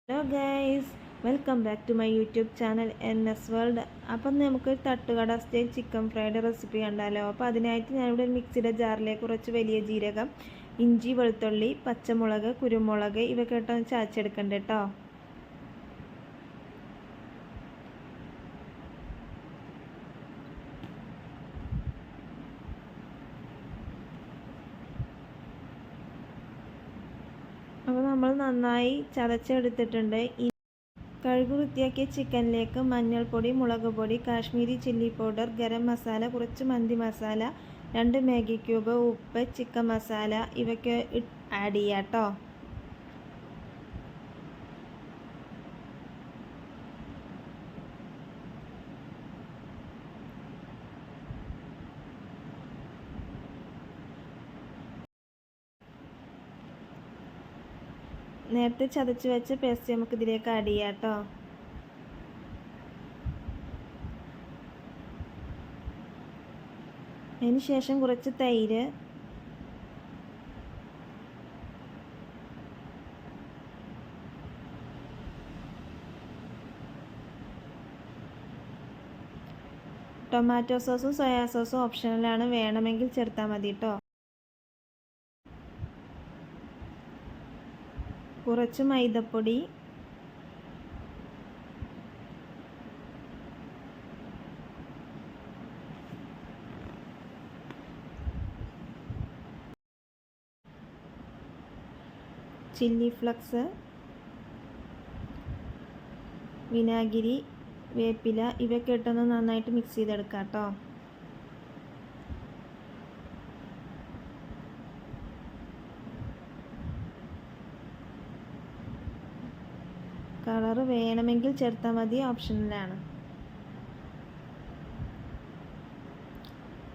Hello guys, welcome back to my YouTube channel NS world. അപ്പം നമുക്ക് തട്ടുകട style chicken fried recipe കണ്ടാലോ. അപ്പോൾ അതിനായിട്ട് ഞാനിവിടെ ഒരു മിക്സിയുടെ ജാറിലേക്ക് കുറച്ച് വലിയ ജീരകം, ഇഞ്ചി, വെളുത്തുള്ളി, പച്ചമുളക്, കുരുമുളക് ഇവയൊക്കെ ഇട്ടൊന്ന് ചതച്ചെടുക്കണ്ട കേട്ടോ. അപ്പോൾ നമ്മൾ നന്നായി ചതച്ചെടുത്തിട്ടുണ്ട്. കഴുകി വൃത്തിയാക്കിയ ചിക്കനിലേക്ക് മഞ്ഞൾപ്പൊടി, മുളക് പൊടി, കാശ്മീരി ചില്ലി പൗഡർ, ഗരം മസാല, കുറച്ച് മന്തി മസാല, 2 മാഗി ക്യൂബ്, ഉപ്പ്, ചിക്കൻ മസാല ഇവയ്ക്ക് ആഡ് ചെയ്യാം കേട്ടോ. നേരത്തെ ചതച്ച് വെച്ച പേസ്റ്റ് നമുക്ക് ഇതിലേക്ക് ആഡ് ചെയ്യാം കേട്ടോ. അതിന് ശേഷം കുറച്ച് തൈര്, ടൊമാറ്റോ സോസും സോയാ സോസും ഓപ്ഷണലാണ്, വേണമെങ്കിൽ ചേർത്താൽ മതി കേട്ടോ. കുറച്ച് മൈദപ്പൊടി, ചില്ലി ഫ്ലക്സ്, വിനാഗിരി, വേപ്പില ഇവയൊക്കെ ഇട്ടൊന്ന് നന്നായിട്ട് മിക്സ് ചെയ്തെടുക്കാം കേട്ടോ. കളറ് വേണമെങ്കിൽ ചേർത്താൽ മതി, ഓപ്ഷനിലാണ്.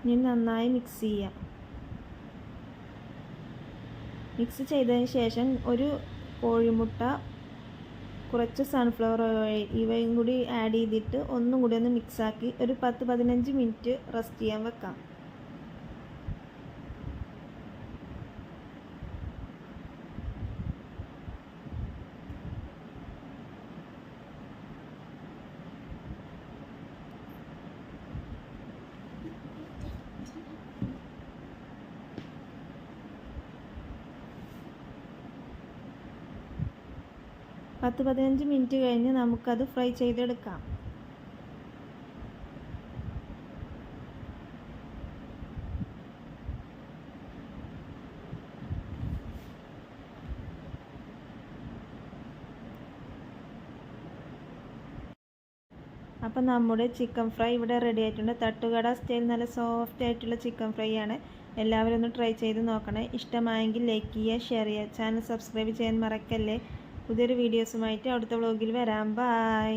ഇനി നന്നായി മിക്സ് ചെയ്യാം. മിക്സ് ചെയ്തതിന് ശേഷം ഒരു കോഴിമുട്ട, കുറച്ച് സൺഫ്ലവർ ഓയിൽ ഇവയും കൂടി ആഡ് ചെയ്തിട്ട് ഒന്നും കൂടി ഒന്ന് മിക്സാക്കി ഒരു 10-15 മിനിറ്റ് റെസ്റ്റ് ചെയ്യാൻ വെക്കാം. പത്ത് 15 മിനിറ്റ് കഴിഞ്ഞ് നമുക്കത് ഫ്രൈ ചെയ്തെടുക്കാം. അപ്പം നമ്മുടെ ചിക്കൻ ഫ്രൈ ഇവിടെ റെഡി ആയിട്ടുണ്ട്. തട്ടുകട സ്റ്റൈൽ നല്ല സോഫ്റ്റ് ആയിട്ടുള്ള ചിക്കൻ ഫ്രൈ ആണ്. എല്ലാവരും ഒന്ന് ട്രൈ ചെയ്ത് നോക്കണേ. ഇഷ്ടമായെങ്കിൽ ലൈക്ക് ചെയ്യുക, ഷെയർ ചെയ്യുക, ചാനൽ സബ്സ്ക്രൈബ് ചെയ്യാൻ മറക്കല്ലേ. പുതിയൊരു വീഡിയോസുമായിട്ട് അടുത്ത വ്ളോഗിൽ വരാം. ബൈ.